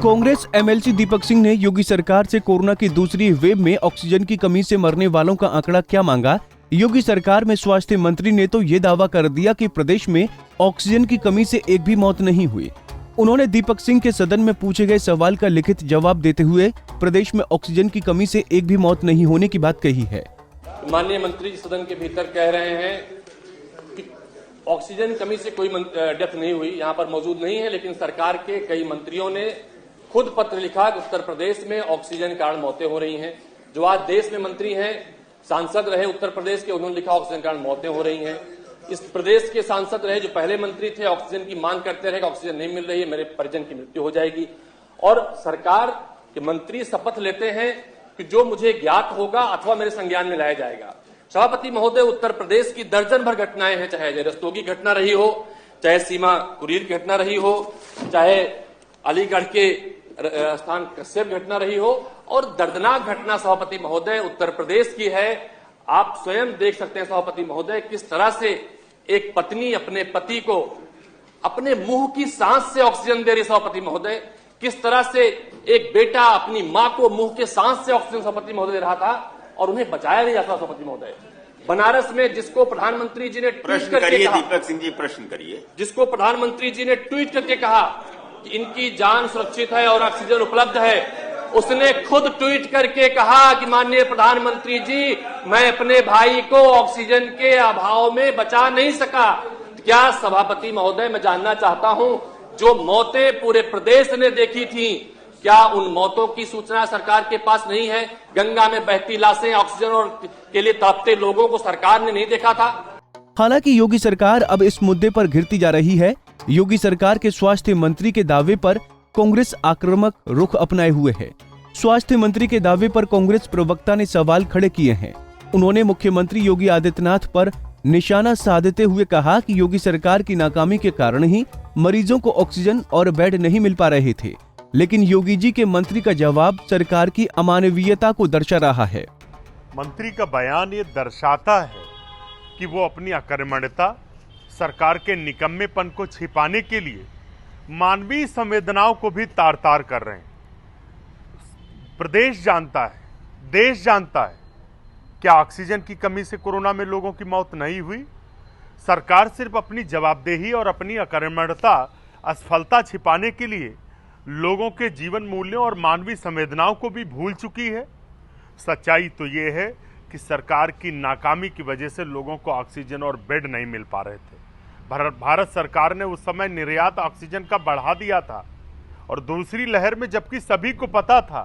Congress MLC Deepak Singh ने योगी सरकार से कोरोना की दूसरी वेव में ऑक्सीजन की कमी से मरने वालों का आंकड़ा क्या मांगा। योगी सरकार में स्वास्थ्य मंत्री ने तो ये दावा कर दिया कि प्रदेश में ऑक्सीजन की कमी से एक भी मौत नहीं हुई। उन्होंने दीपक सिंह के सदन में पूछे गए सवाल का लिखित जवाब देते हुए प्रदेश में ऑक्सीजन की कमी से एक भी मौत नहीं होने की बात कही है। माननीय मंत्री सदन के भीतर कह रहे हैं कि ऑक्सीजन कमी से कोई डेथ नहीं हुई, यहाँ पर मौजूद नहीं है, लेकिन सरकार के कई मंत्रियों ने खुद पत्र लिखा कि उत्तर प्रदेश में ऑक्सीजन के कारण मौतें हो रही हैं। जो आज देश में मंत्री हैं, सांसद रहे उत्तर प्रदेश के, उन्होंने लिखा ऑक्सीजन के कारण मौतें हो रही हैं। इस प्रदेश के सांसद रहे जो पहले मंत्री थे, ऑक्सीजन की मांग करते रहे कि ऑक्सीजन नहीं मिल रही है, मेरे परिजन की मृत्यु हो जाएगी। और सरकार के मंत्री शपथ लेते हैं कि जो मुझे ज्ञात होगा अथवा मेरे संज्ञान में लाया जाएगा। सभापति महोदय, उत्तर प्रदेश की दर्जन भर घटनाएं हैं, चाहे अजय रस्तोगी घटना रही हो, चाहे सीमा कुरीर की घटना रही हो, चाहे अलीगढ़ के स्थान कश्यप घटना रही हो, और दर्दनाक घटना सभापति महोदय उत्तर प्रदेश की है। आप स्वयं देख सकते हैं सभापति महोदय, किस तरह से एक पत्नी अपने पति को अपने मुंह की सांस से ऑक्सीजन दे रही। सभापति महोदय, किस तरह से एक बेटा अपनी मां को मुंह के सांस से ऑक्सीजन सभापति महोदय दे रहा था और उन्हें बचाया नहीं जाता। सभापति महोदय, बनारस में जिसको प्रधानमंत्री जी ने ट्वीट करके कहा, दीपक सिंह जी प्रश्न करिए, जिसको प्रधानमंत्री जी ने ट्वीट करके कहा कि इनकी जान सुरक्षित है और ऑक्सीजन उपलब्ध है, उसने खुद ट्वीट करके कहा कि माननीय प्रधानमंत्री जी, मैं अपने भाई को ऑक्सीजन के अभाव में बचा नहीं सका। क्या सभापति महोदय, मैं जानना चाहता हूं, जो मौतें पूरे प्रदेश ने देखी थी, क्या उन मौतों की सूचना सरकार के पास नहीं है? गंगा में बहती लाशें, ऑक्सीजन और के लिए तड़पते लोगों को सरकार ने नहीं देखा था? हालांकि योगी सरकार अब इस मुद्दे पर घिरती जा रही है। योगी सरकार के स्वास्थ्य मंत्री के दावे पर कांग्रेस आक्रामक रुख अपनाए हुए है। स्वास्थ्य मंत्री के दावे पर कांग्रेस प्रवक्ता ने सवाल खड़े किए हैं। उन्होंने मुख्यमंत्री योगी आदित्यनाथ पर निशाना साधते हुए कहा कि योगी सरकार की नाकामी के कारण ही मरीजों को ऑक्सीजन और बेड नहीं मिल पा रहे थे। लेकिन योगी जी के मंत्री का जवाब सरकार की अमानवीयता को दर्शा रहा है। मंत्री का बयान ये दर्शाता है कि वो अपनी अकर्मण्यता, सरकार के निकम्मेपन को छिपाने के लिए मानवीय संवेदनाओं को भी तार तार कर रहे हैं। प्रदेश जानता है, देश जानता है, क्या ऑक्सीजन की कमी से कोरोना में लोगों की मौत नहीं हुई? सरकार सिर्फ अपनी जवाबदेही और अपनी अकर्मण्यता, असफलता छिपाने के लिए लोगों के जीवन मूल्यों और मानवीय संवेदनाओं को भी भूल चुकी है। सच्चाई तो ये है कि सरकार की नाकामी की वजह से लोगों को ऑक्सीजन और बेड नहीं मिल पा रहे थे। भारत सरकार ने उस समय निर्यात ऑक्सीजन का बढ़ा दिया था, और दूसरी लहर में जबकि सभी को पता था,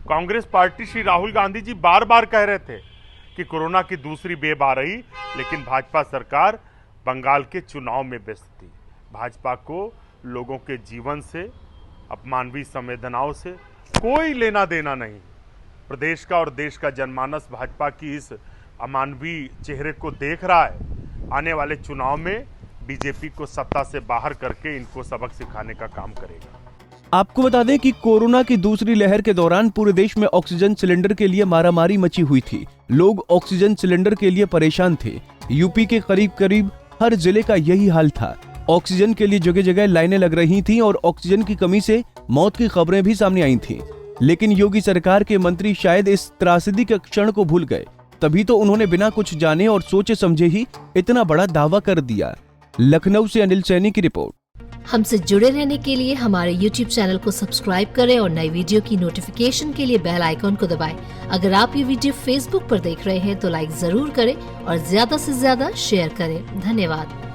कांग्रेस पार्टी श्री राहुल गांधी जी बार बार कह रहे थे कि कोरोना की दूसरी वेव आ रही, लेकिन भाजपा सरकार बंगाल के चुनाव में व्यस्त थी। भाजपा को लोगों के जीवन से, मानवीय संवेदनाओं से कोई लेना देना नहीं। प्रदेश का और देश का जनमानस भाजपा की इस अमानवीय चेहरे को देख रहा है। आने वाले चुनाव में बीजेपी को सत्ता से बाहर करके इनको सबक सिखाने का काम करेगा। आपको बता दें कि कोरोना की दूसरी लहर के दौरान पूरे देश में ऑक्सीजन सिलेंडर के लिए मारामारी मची हुई थी। लोग ऑक्सीजन सिलेंडर के लिए परेशान थे। यूपी के करीब करीब हर जिले का यही हाल था। ऑक्सीजन के लिए जगह जगह लाइनें लग रही थीं और ऑक्सीजन की कमी से मौत की खबरें भी सामने आई थीं। लेकिन योगी सरकार के मंत्री शायद इस त्रासदी के क्षण को भूल गए, तभी तो उन्होंने बिना कुछ जाने और सोचे समझे ही इतना बड़ा दावा कर दिया। लखनऊ से अनिल सैनी की रिपोर्ट। हमसे जुड़े रहने के लिए हमारे YouTube चैनल को सब्सक्राइब करें और नई वीडियो की नोटिफिकेशन के लिए बेल आइकॉन को दबाएं। अगर आप ये वीडियो Facebook पर देख रहे हैं तो लाइक जरूर करें और ज्यादा से ज्यादा शेयर करें। धन्यवाद।